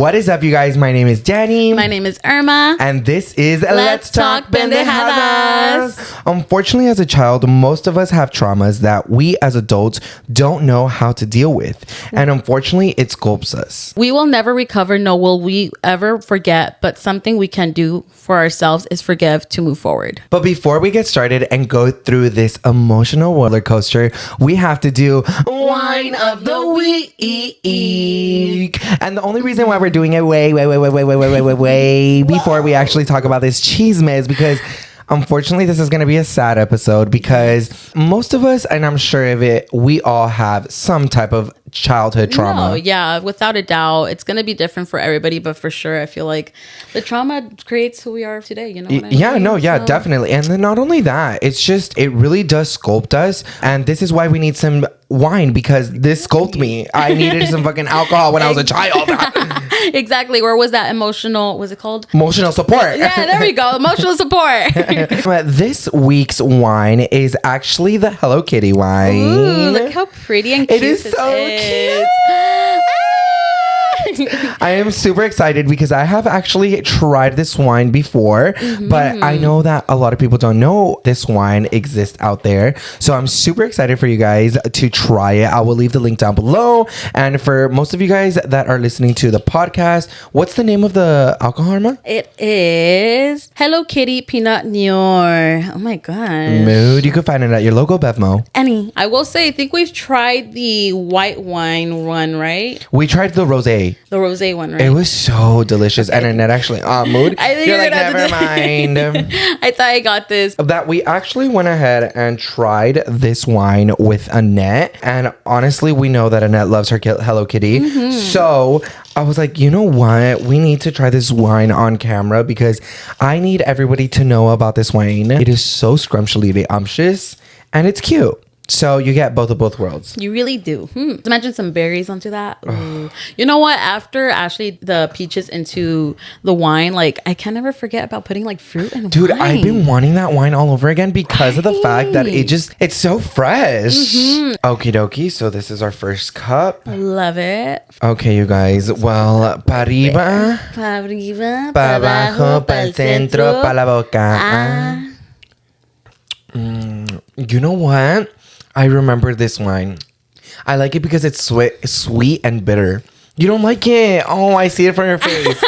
What is up, you guys? My name is Danny. My name is Irma. And this is Let's Talk Pendejadas. Unfortunately, as a child, most of us have traumas that we as adults don't know how to deal with. And unfortunately, it sculpts us. We will never recover, nor will we ever forget, but something we can do for ourselves is forgive to move forward. But before we get started and go through this emotional roller coaster, we have to do Wine of the Week. And the only reason why we're doing it way before we actually talk about this chisme is because unfortunately, this is going to be a sad episode because most of us, and I'm sure of it, we all have some type of childhood trauma. No, yeah, without a doubt. It's going to be different for everybody, but for sure, I feel like the trauma creates who we are today. You know what I mean? Yeah, definitely. And then not only that, it's just, it really does sculpt us. And this is why we need some wine, because this sculpted me. I needed some fucking alcohol when I was a child. Exactly. Where was that emotional, was it called? Emotional support. Yeah, there we go. Emotional support. This week's wine is actually the Hello Kitty wine. Ooh, look how pretty and cute it is. This So is. cute. I am super excited because I have actually tried this wine before, but I know that a lot of people don't know this wine exists out there. So I'm super excited for you guys to try it. I will leave the link down below. And for most of you guys that are listening to the podcast, what's the name of the alcohol, Irma? It is Hello Kitty Pinot Noir. Oh my gosh. Mood. You can find it at your local Bevmo. I will say, I think we've tried the white wine one, right? We tried the rosé. The rosé one, right? It was so delicious. And Annette actually, mood. I think You're like, gonna never mind. I thought I got this. That we actually went ahead and tried this wine with Annette. And honestly, we know that Annette loves her Hello Kitty. So I was like, you know what? We need to try this wine on camera because I need everybody to know about this wine. It is so scrumptious and it's cute. So you get both worlds. You really do. Imagine some berries onto that. Ooh. You know what? After Ashley the peaches into the wine, like I can never forget about putting like fruit in Dude, wine. I've been wanting that wine all over again because of the fact that it's so fresh. Okie dokie. So this is our first cup. Love it. Okay, you guys. Well, pa arriba, Pa arriba, pa abajo, pa el centro, pa la boca. You know what? I remember this wine. I like it because it's sweet and bitter. You don't like it? Oh, I see it from your face.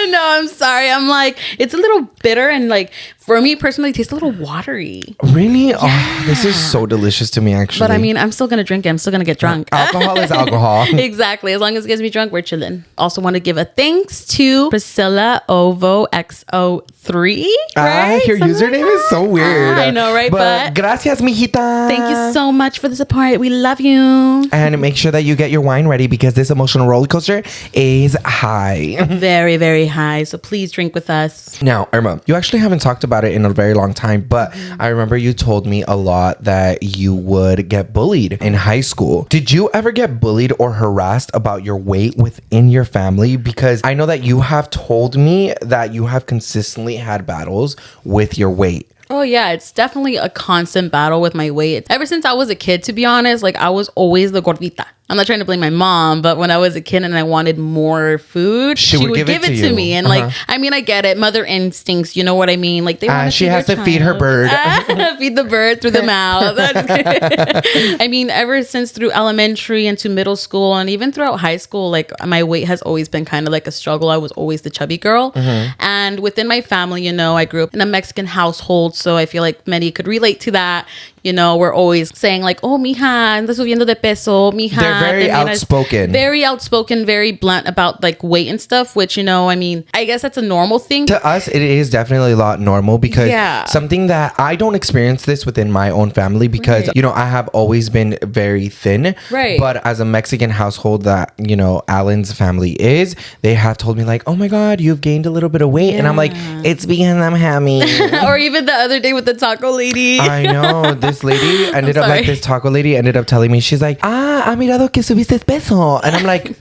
No, I'm sorry. I'm like, it's a little bitter and like, for me personally, it tastes a little watery. Really? Yeah. Oh, this is so delicious to me, actually. But I mean, I'm still going to drink it. I'm still going to get drunk. Alcohol is alcohol. Exactly. As long as it gets me drunk, we're chilling. Also want to give a thanks to Priscilla Ovo XO3. Right? Your username is so weird. I know, right? But gracias, mijita. Thank you so much for the support. We love you. And make sure that you get your wine ready because this emotional roller coaster is high. Very, very high. So please drink with us. Now, Irma, you actually haven't talked about it in a very long time, but I remember you told me a lot that you would get bullied in high school. Did you ever get bullied or harassed about your weight within your family? Because I know that you have told me that you have consistently had battles with your weight. Oh yeah, it's definitely a constant battle with my weight. Ever since I was a kid, to be honest, like I was always the gordita. I'm not trying to blame my mom, but when I was a kid and I wanted more food, she would give it to me. And like, I mean, I get it. Mother instincts, you know what I mean? Like they want she has to feed her bird. Feed the bird through the mouth. I mean, ever since through elementary into middle school and even throughout high school, like my weight has always been kind of like a struggle. I was always the chubby girl. And within my family, you know, I grew up in a Mexican household. So I feel like many could relate to that. You know, we're always saying like, oh, mija, andas subiendo de peso, mija. They're very outspoken. Very outspoken, very blunt about like weight and stuff, which, you know, I mean, I guess that's a normal thing. To us, it is definitely a lot normal because something that I don't experience this within my own family because, you know, I have always been very thin. Right. But as a Mexican household that, you know, Alan's family is, they have told me like, oh my God, you've gained a little bit of weight. And I'm like, it's because I'm happy. Or even the other day with the taco lady. I know. This lady ended up like this taco lady ended up telling me, she's like, ha mirado que subiste peso. And I'm like,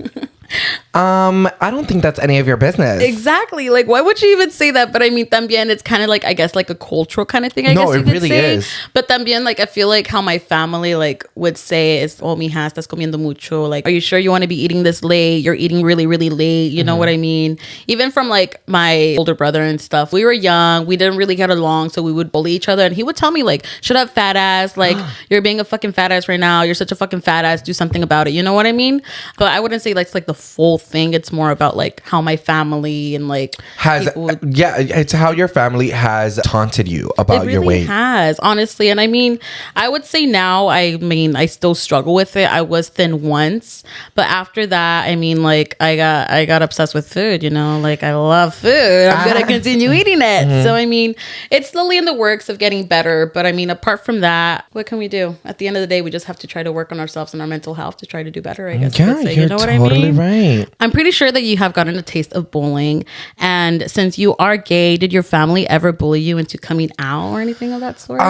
I don't think that's any of your business. Exactly. Like, why would you even say that? But I mean, también, it's kind of like, I guess, like a cultural kind of thing, I guess you it could really say. is. But también, like, I feel like how my family, like, would say is, oh, mija, estás comiendo mucho. Like, are you sure you want to be eating this late? You're eating really, really late. You know what I mean? Even from, like, my older brother and stuff. We were young. We didn't really get along. So we would bully each other. And he would tell me, like, shut up, fat ass. Like, you're being a fucking fat ass right now. You're such a fucking fat ass. Do something about it. You know what I mean? But I wouldn't say that's like the full thing. It's more about like how my family and like it's how your family has taunted you about your weight. It has, honestly. And I mean, I would say now, I mean, I still struggle with it. I was thin once, but after that, I mean, like I got obsessed with food, you know, like I love food. I'm gonna continue eating it. So I mean, it's slowly in the works of getting better, but I mean, apart from that, what can we do? At the end of the day, we just have to try to work on ourselves and our mental health to try to do better, I guess. Yeah, you know what I mean? Right. I'm pretty sure that you have gotten a taste of bullying. And since you are gay, did your family ever bully you into coming out or anything of that sort?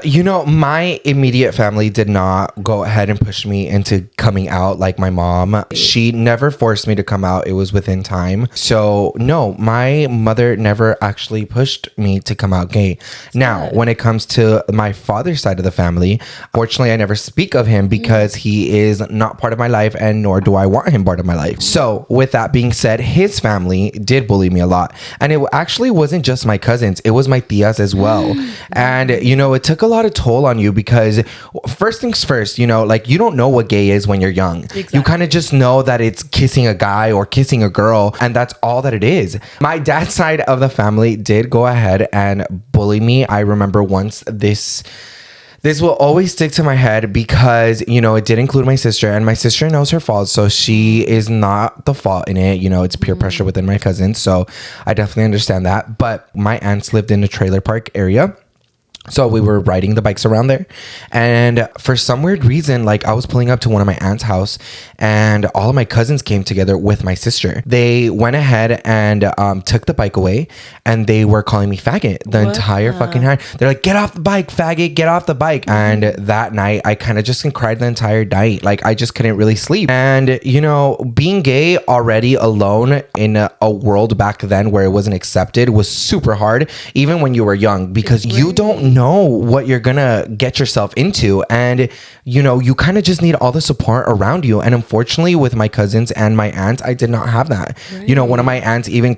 You know, my immediate family did not go ahead and push me into coming out like my mom. She never forced me to come out. It was within time. So no, my mother never actually pushed me to come out gay. Now, when it comes to my father's side of the family, fortunately, I never speak of him because he is not part of my life, and nor do I want him part of my life. So with that being said, his family did bully me a lot. And it actually wasn't just my cousins. It was my tias as well. And, you know, it took a lot of toll on you because first things first, you know, like you don't know what gay is when you're young. Exactly. You kind of just know that it's kissing a guy or kissing a girl. And that's all that it is. My dad's side of the family did go ahead and bully me. I remember once this will always stick to my head because, you know, it did include my sister, and my sister knows her fault. So she is not the fault in it. You know, it's peer pressure within my cousins. So I definitely understand that. But my aunts lived in a trailer park area. So we were riding the bikes around there, and for some weird reason, like I was pulling up to one of my aunt's house, and all of my cousins came together with my sister. They went ahead and took the bike away, and they were calling me faggot the entire fucking time. They're like, "Get off the bike, faggot! Get off the bike!" And that night, I kind of just cried the entire night. Like I just couldn't really sleep. And you know, being gay already alone in a world back then where it wasn't accepted was super hard, even when you were young, because you don't know what you're gonna get yourself into, and you know, you kind of just need all the support around you. And unfortunately, with my cousins and my aunt, I did not have that. You know, one of my aunts even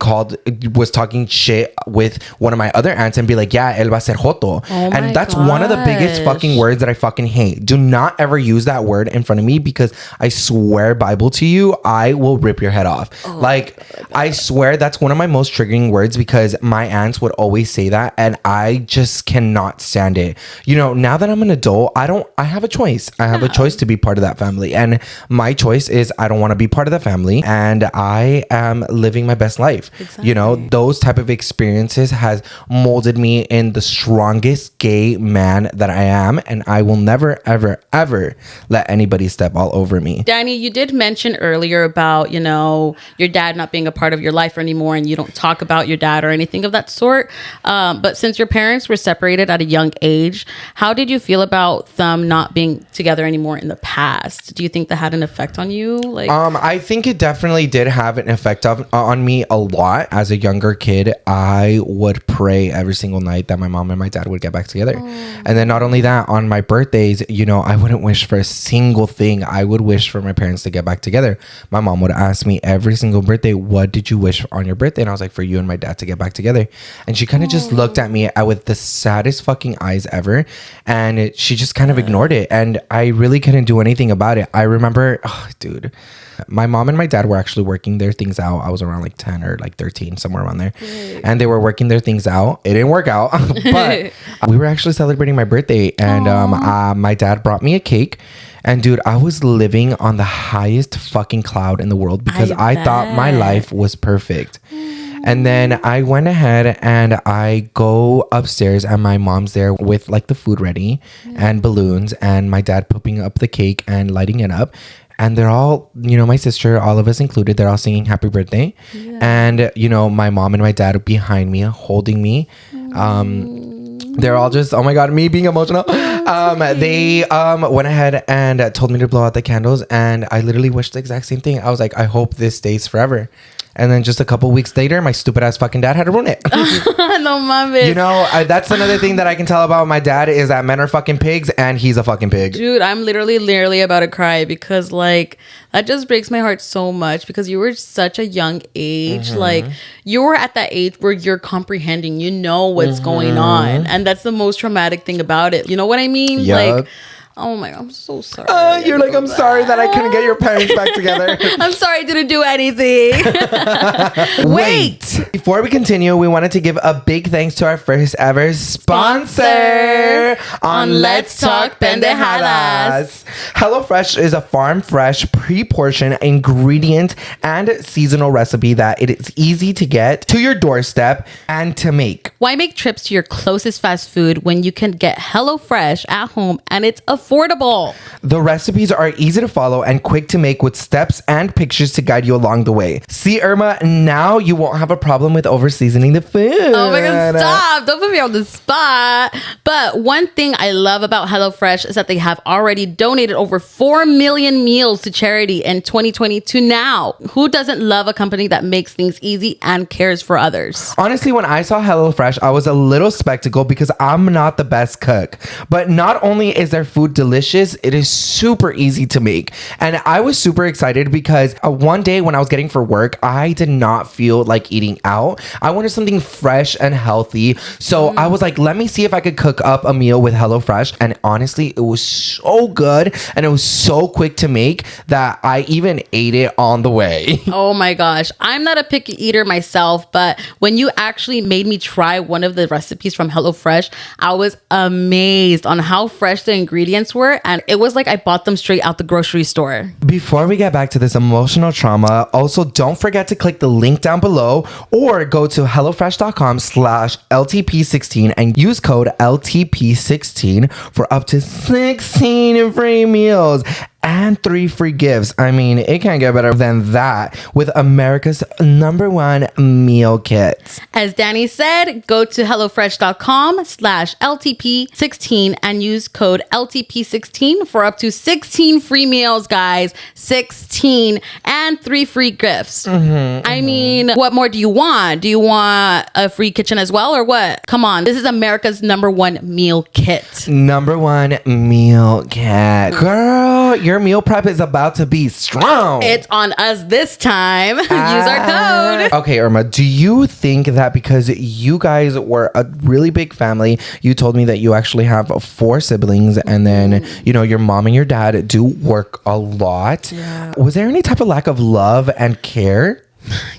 was talking shit with one of my other aunts and be like, yeah, él va a ser joto. And that's one of the biggest fucking words that I fucking hate. Do not ever use that word in front of me, because I swear Bible to you, I will rip your head off. I swear that's one of my most triggering words, because my aunts would always say that, and I just cannot stand it. You know, now that I'm an adult, I have a choice. I have a choice to be part of that family, and my choice is I don't want to be part of the family, and I am living my best life. Exactly. You know, those type of experiences has molded me in the strongest gay man that I am, and I will never ever ever let anybody step all over me. Danny, you did mention earlier about, you know, your dad not being a part of your life anymore, and you don't talk about your dad or anything of that sort, but since your parents were separated at a young age, how did you feel about them not being together anymore in the past? Do you think that had an effect on you? Like, I think it definitely did have an effect on me a lot. As a younger kid, I would pray every single night that my mom and my dad would get back together. And then not only that, on my birthdays, you know, I wouldn't wish for a single thing. I would wish for my parents to get back together. My mom would ask me every single birthday, what did you wish on your birthday? And I was like, for you and my dad to get back together. And she kind of just looked at me with the saddest fucking eyes ever, and she just kind of ignored it, and I really couldn't do anything about it. I remember, dude, my mom and my dad were actually working their things out. I was around like 10 or like 13, somewhere around there. And they were working their things out. It didn't work out, but we were actually celebrating my birthday, and my dad brought me a cake. And dude, I was living on the highest fucking cloud in the world, because I thought my life was perfect. And then I went ahead and I go upstairs, and my mom's there with like the food ready and balloons, and my dad popping up the cake and lighting it up. And they're all, you know, my sister, all of us included, they're all singing happy birthday. And, you know, my mom and my dad are behind me, holding me. They're all just, oh my God, me being emotional. They went ahead and told me to blow out the candles, and I literally wished the exact same thing. I was like, I hope this stays forever. And then just a couple weeks later, my stupid ass fucking dad had to ruin it. No mames. You know, that's another thing that I can tell about my dad is that men are fucking pigs, and he's a fucking pig. Dude, I'm literally about to cry because like that just breaks my heart so much because you were such a young age. Like you were at that age where you're comprehending, you know what's going on. And that's the most traumatic thing about it. You know what I mean? Yep. Like, oh my God, I'm so sorry. You're like, I'm sorry that I couldn't get your parents back together. I'm sorry I didn't do anything. Wait! Before we continue, we wanted to give a big thanks to our first ever sponsor on Let's Talk Pendejadas. HelloFresh is a farm fresh, pre-portioned ingredient and seasonal recipe that it is easy to get to your doorstep and to make. Why make trips to your closest fast food when you can get HelloFresh at home and it's affordable? The recipes are easy to follow and quick to make with steps and pictures to guide you along the way. See, Irma, now you won't have a problem with over seasoning the food. Oh my God, stop. Don't put me on the spot. But one thing I love about HelloFresh is that they have already donated over 4 million meals to charity in 2022 now. Who doesn't love a company that makes things easy and cares for others? Honestly, when I saw HelloFresh, I was a little skeptical because I'm not the best cook. But not only is their food delicious, it is super easy to make. And I was super excited because one day when I was getting for work, I did not feel like eating out. I wanted something fresh and healthy. So I was like, let me see if I could cook up a meal with HelloFresh. And honestly, it was so good and it was so quick to make that I even ate it on the way. Oh my gosh. I'm not a picky eater myself, but when you actually made me try one of the recipes from HelloFresh, I was amazed on how fresh the ingredients were. And it was like I bought them straight out the grocery store. Before we get back to this emotional trauma, also don't forget to click the link down below or go to hellofresh.com/LTP16 and use code LTP16 for up to 16 free meals and 3 free gifts. I mean, it can't get better than that with America's #1 meal kit. As Danny said, go to hellofresh.com/LTP16 and use code LTP16 for up to 16 free meals, guys. 16 and 3 free gifts. I mean, what more do you want? Do you want a free kitchen as well or what? Come on. This is America's #1 meal kit. #1 meal kit. Girl, your meal prep is about to be strong. It's on us this time. Use our code. Okay, Irma, do you think that because you guys were a really big family, you told me that you actually have 4 siblings and then, you know, your mom and your dad do work a lot. Yeah. Was there any type of lack of love and care?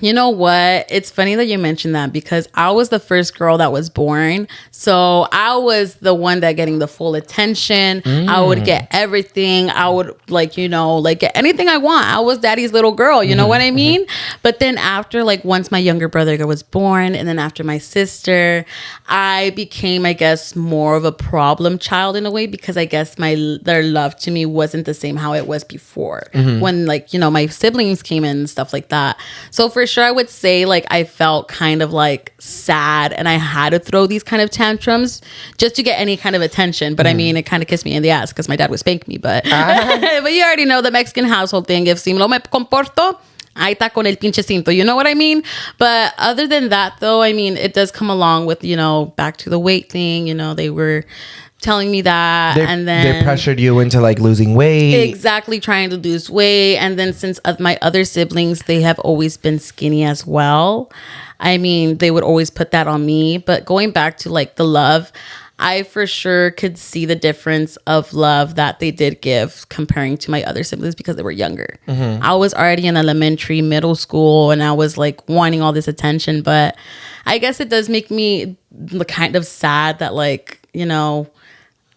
You know what? It's funny that you mentioned that because I was the first girl that was born. So I was the one that getting the full attention. I would get everything. I would get anything I want. I was daddy's little girl. You know what I mean? But then after once my younger brother was born and then after my sister, I became, I guess, more of a problem child in a way because I guess their love to me wasn't the same how it was before when my siblings came in and stuff like that. So for sure, I would say I felt kind of sad and I had to throw these kind of tantrums just to get any kind of attention. But I mean, it kind of kissed me in the ass because my dad would spank me. But but you already know the Mexican household thing. If si no me comporto, ahí está con el pinche cinto. You know what I mean? But other than that, though, I mean, it does come along with, back to the weight thing. They were telling me that and then they pressured you into losing weight, exactly, trying to lose weight. And then since my other siblings, they have always been skinny as well. I mean, they would always put that on me. But going back to the love, I for sure could see the difference of love that they did give comparing to my other siblings because they were younger. I was already in elementary, middle school, and I was wanting all this attention. But I guess it does make me kind of sad that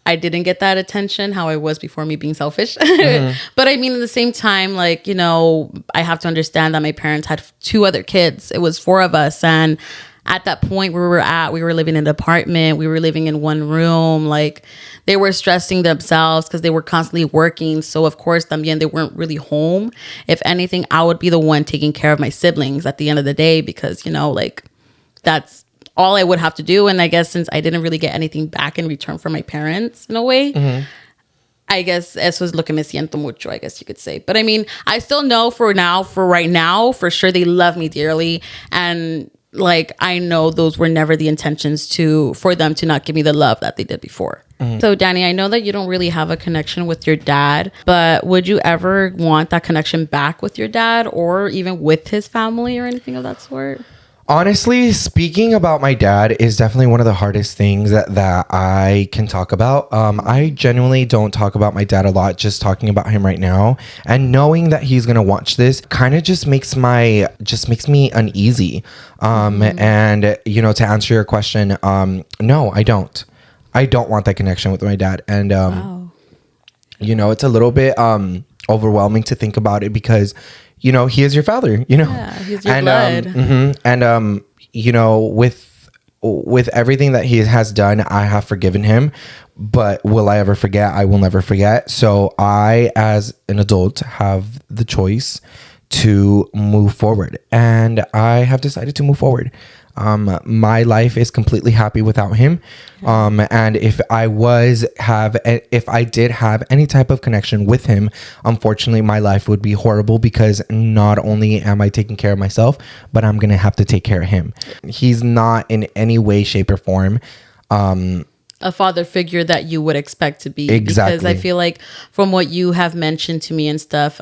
I didn't get that attention how I was before me being selfish. But I mean, at the same time, I have to understand that my parents had 2 other kids. It was 4 of us. And at that point where we were living in an apartment. We were living in one room. They were stressing themselves because they were constantly working. So of course, también, they weren't really home. If anything, I would be the one taking care of my siblings at the end of the day because, that's all I would have to do. And I guess since I didn't really get anything back in return for my parents in a way, I guess eso es lo que me siento mucho, I guess you could say. But I mean, I still know for right now, for sure, they love me dearly. And like, I know those were never the intentions for them to not give me the love that they did before. So Danny, I know that you don't really have a connection with your dad, but would you ever want that connection back with your dad or even with his family or anything of that sort? Honestly, speaking about my dad is definitely one of the hardest things that I can talk about. I genuinely don't talk about my dad a lot, just talking about him right now. And knowing that he's going to watch this kind of just makes me uneasy. And, you know, to answer your question, no, I don't. I don't want that connection with my dad. And, Wow. you know, it's a little bit overwhelming to think about it because, you know, he is your father, you know. Yeah, he's your blood. And you know, with everything that he has done, I have forgiven him. But will I ever forget? I will never forget. So I, as an adult, have the choice to move forward, and I have decided to move forward. My life is completely happy without him. And if I did have any type of connection with him, unfortunately, my life would be horrible because not only am I taking care of myself, but I'm going to have to take care of him. He's not in any way, shape, or form A father figure that you would expect to be. Exactly. Because I feel like from what you have mentioned to me and stuff,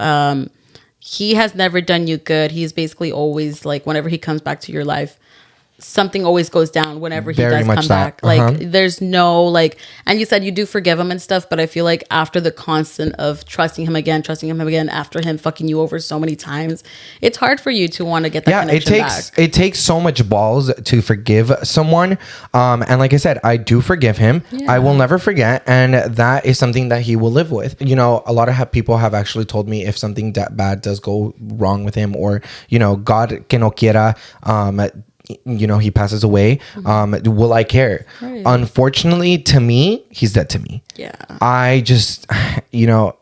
he has never done you good. He's basically always like, whenever he comes back to your life, something always goes down whenever he Very does much come that. back. Like there's no like, and you said you do forgive him and stuff, but I feel like after the constant of trusting him again, after him fucking you over so many times, it's hard for you to want to get that connection back. It takes so much balls to forgive someone. And like I said, I do forgive him. Yeah. I will never forget. And that is something that he will live with. You know, a lot of people have actually told me if something that bad does go wrong with him, or, you know, God que no quiera, you know, he passes away, will I care? Right. Unfortunately, to me, he's dead to me. Yeah. I just, you know,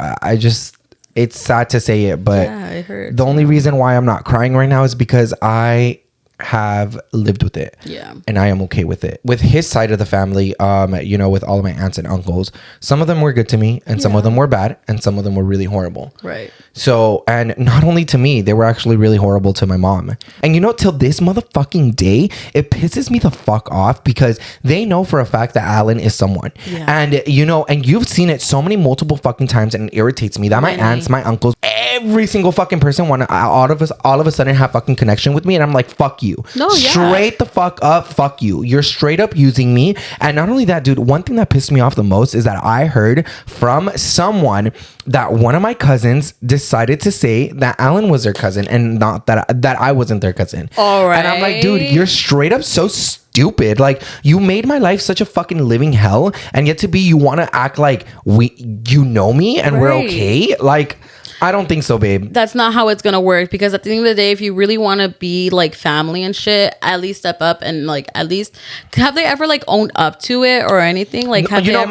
it's sad to say it, but Yeah, it hurts. the only reason why I'm not crying right now is because I have lived with it. Yeah. And I am okay with it. With his side of the family, you know, with all of my aunts and uncles, some of them were good to me and some of them were bad and some of them were really horrible. Right. So, and not only to me, they were actually really horrible to my mom. And you know, till this motherfucking day, it pisses me the fuck off because they know for a fact that Alan is someone. Yeah. And, you know, and you've seen it so many multiple fucking times, and it irritates me that my aunts, my uncles, every single fucking person want to all of a sudden have fucking connection with me. And I'm like, fuck you. No, yeah. Straight the fuck up. Fuck you. You're straight up using me. And not only that, dude, one thing that pissed me off the most is that I heard from someone that one of my cousins decided to say that Alan was their cousin and not that I wasn't their cousin. All right. And I'm like, dude, you're straight up so stupid. Like, you made my life such a fucking living hell, and yet you want to act like you know me and we're okay. Like, I don't think so, babe. That's not how it's gonna work, because at the end of the day, if you really want to be like family and shit, at least step up and like at least have they ever like owned up to it or anything? Like, have you they know, ever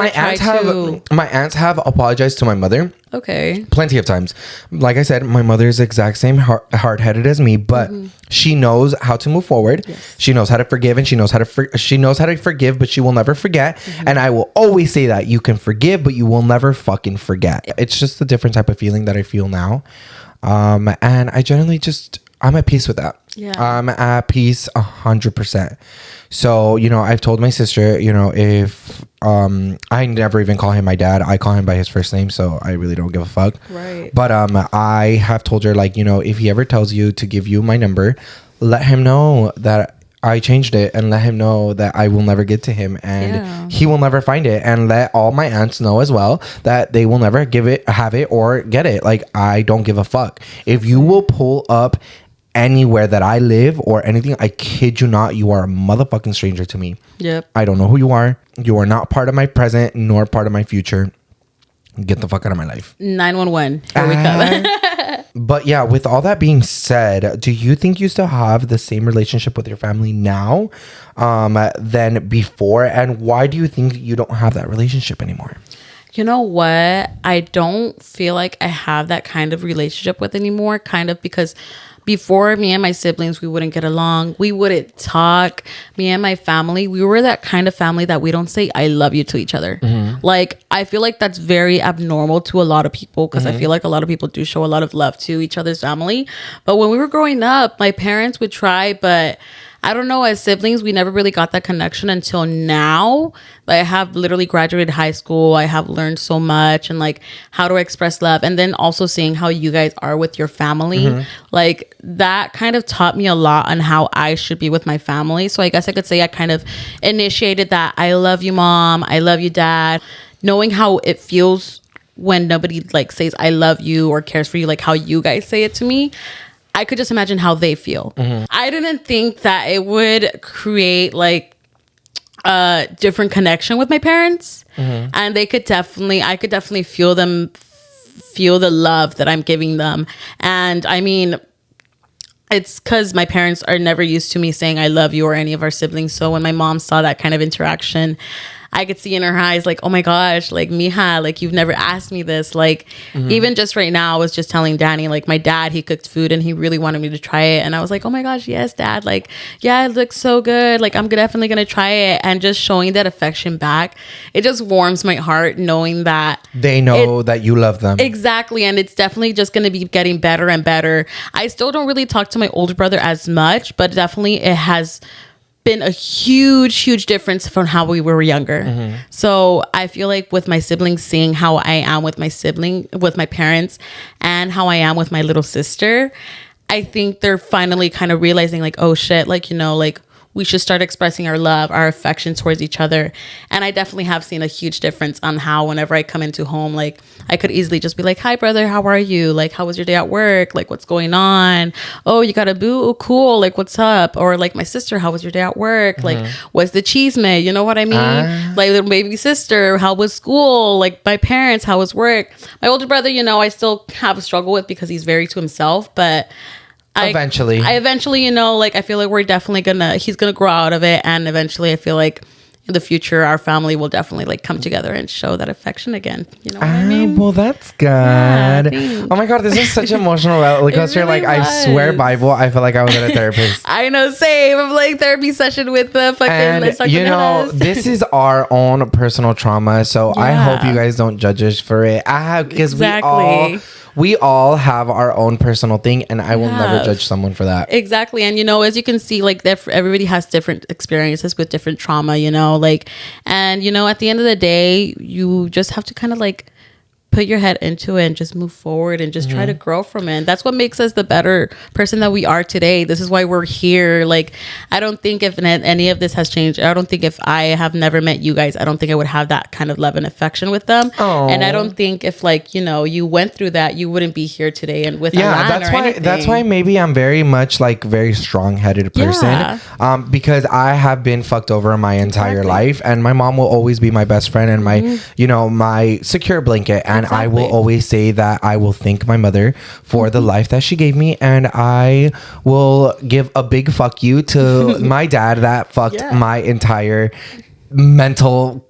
my aunts have apologized to my mother. Okay. Plenty of times. Like I said, my mother is the exact same hard-headed as me, but she knows how to move forward. Yes. She knows how to forgive, and she knows how to forgive, but she will never forget. And I will always say that you can forgive, but you will never fucking forget. It's just a different type of feeling that I feel now. And I generally I'm at peace with that. Yeah. I'm at peace 100%. So, you know, I've told my sister, you know, if I never even call him my dad, I call him by his first name, so I really don't give a fuck. Right. But I have told her, like, you know, if he ever tells you to give you my number, let him know that I changed it, and let him know that I will never get to him, and he will never find it, and let all my aunts know as well that they will never have it or get it. Like, I don't give a fuck. If you will pull up anywhere that I live or anything, I kid you not, you are a motherfucking stranger to me. Yep. I don't know who you are. You are not part of my present nor part of my future. Get the fuck out of my life. 911. Here we come. But yeah, with all that being said, do you think you still have the same relationship with your family now than before? And why do you think you don't have that relationship anymore? You know what? I don't feel like I have that kind of relationship with anymore, kind of because before, me and my siblings, we wouldn't get along. We wouldn't talk. Me and my family, we were that kind of family that we don't say I love you to each other. Like, I feel like that's very abnormal to a lot of people, because I feel like a lot of people do show a lot of love to each other's family. But when we were growing up, my parents would try, but I don't know, as siblings, we never really got that connection until now. Like, I have literally graduated high school. I have learned so much, and like how to express love. And then also seeing how you guys are with your family. Like, that kind of taught me a lot on how I should be with my family. So I guess I could say I kind of initiated that. I love you, Mom. I love you, Dad. Knowing how it feels when nobody like says I love you or cares for you, like how you guys say it to me. I could just imagine how they feel. I didn't think that it would create like a different connection with my parents. And I could definitely feel the love that I'm giving them. And I mean, it's because my parents are never used to me saying I love you or any of our siblings. So when my mom saw that kind of interaction, I could see in her eyes, like, oh my gosh, like, mija, like, you've never asked me this. Like, even just right now, I was just telling Danny, like, my dad, he cooked food and he really wanted me to try it. And I was like, oh my gosh, yes, Dad. Like, yeah, it looks so good. Like, I'm definitely going to try it. And just showing that affection back, it just warms my heart knowing that they know that you love them. Exactly. And it's definitely just going to be getting better and better. I still don't really talk to my older brother as much, but definitely it has been a huge difference from how we were younger. So I feel like with my siblings, seeing how I am with my parents, and how I am with my little sister, I think they're finally kind of realizing, like, oh shit, like, you know, like, we should start expressing our love, our affection towards each other. And I definitely have seen a huge difference on how whenever I come into home, like, I could easily just be like, hi, brother, how are you? Like, how was your day at work? Like, what's going on? Oh, you got a boo? Oh, cool. Like, what's up? Or like, my sister, how was your day at work? Like, what's the cheese made? You know what I mean? Like, little baby sister, how was school? Like, my parents, how was work? My older brother, you know, I still have a struggle with because he's very to himself, but I eventually, you know, like, I feel like we're definitely he's gonna grow out of it. And eventually I feel like in the future, our family will definitely like come together and show that affection again. You know what I mean? Well, that's good. Yeah, oh my God, this is such an emotional roller coaster. Really, like, I swear, Bible, I feel like I was at a therapist. I know, same. I'm like therapy session with the fucking. And you know, this is our own personal trauma, so I hope you guys don't judge us for it. Because we all have our own personal thing, and I will never judge someone for that. Exactly. And, you know, as you can see, like, everybody has different experiences with different trauma, you know, like, and, you know, at the end of the day, you just have to kind of like put your head into it and just move forward and just try to grow from it. And that's what makes us the better person that we are today. This is why we're here. Like, I don't think if any of this has changed, I don't think if I have never met you guys, I don't think I would have that kind of love and affection with them. Aww. And I don't think if, like, you know, you went through that, you wouldn't be here today and with that's why maybe I'm very much like very strong-headed person. Because I have been fucked over my entire life, and my mom will always be my best friend and my you know, my secure blanket. And I will always say that I will thank my mother for the life that she gave me, and I will give a big fuck you to my dad that fucked my entire mental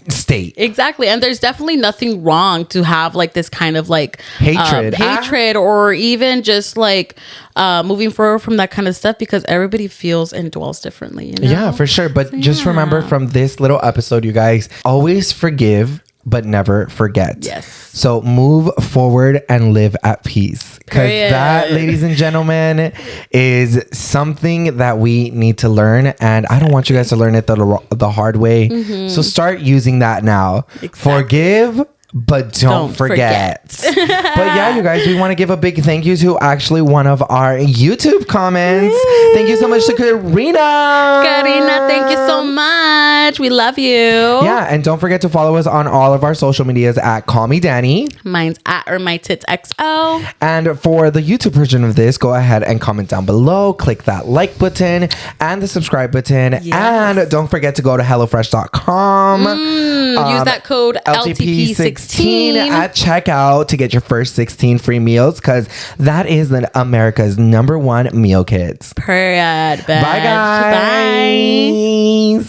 state. Exactly. And there's definitely nothing wrong to have like this kind of like hatred or even just like moving forward from that kind of stuff, because everybody feels and dwells differently, you know? Yeah, for sure. But just remember from this little episode, you guys, always forgive but never forget. Yes. So move forward and live at peace. Because that, ladies and gentlemen, is something that we need to learn. And I don't want you guys to learn it the hard way. So start using that now. Forgive, but don't forget. But yeah, you guys, we want to give a big thank you to actually one of our YouTube comments. Thank you so much to Karina. Karina, thank you so much. We love you. Yeah, and don't forget to follow us on all of our social medias at Call Me Danny. Mine's at OrMyTitsXO. And for the YouTube version of this, go ahead and comment down below. Click that like button and the subscribe button. Yes. And don't forget to go to HelloFresh.com. Use that code LTP16 at checkout to get your first 16 free meals, because that is America's #1 meal kits. Period. Bye, guys. Bye.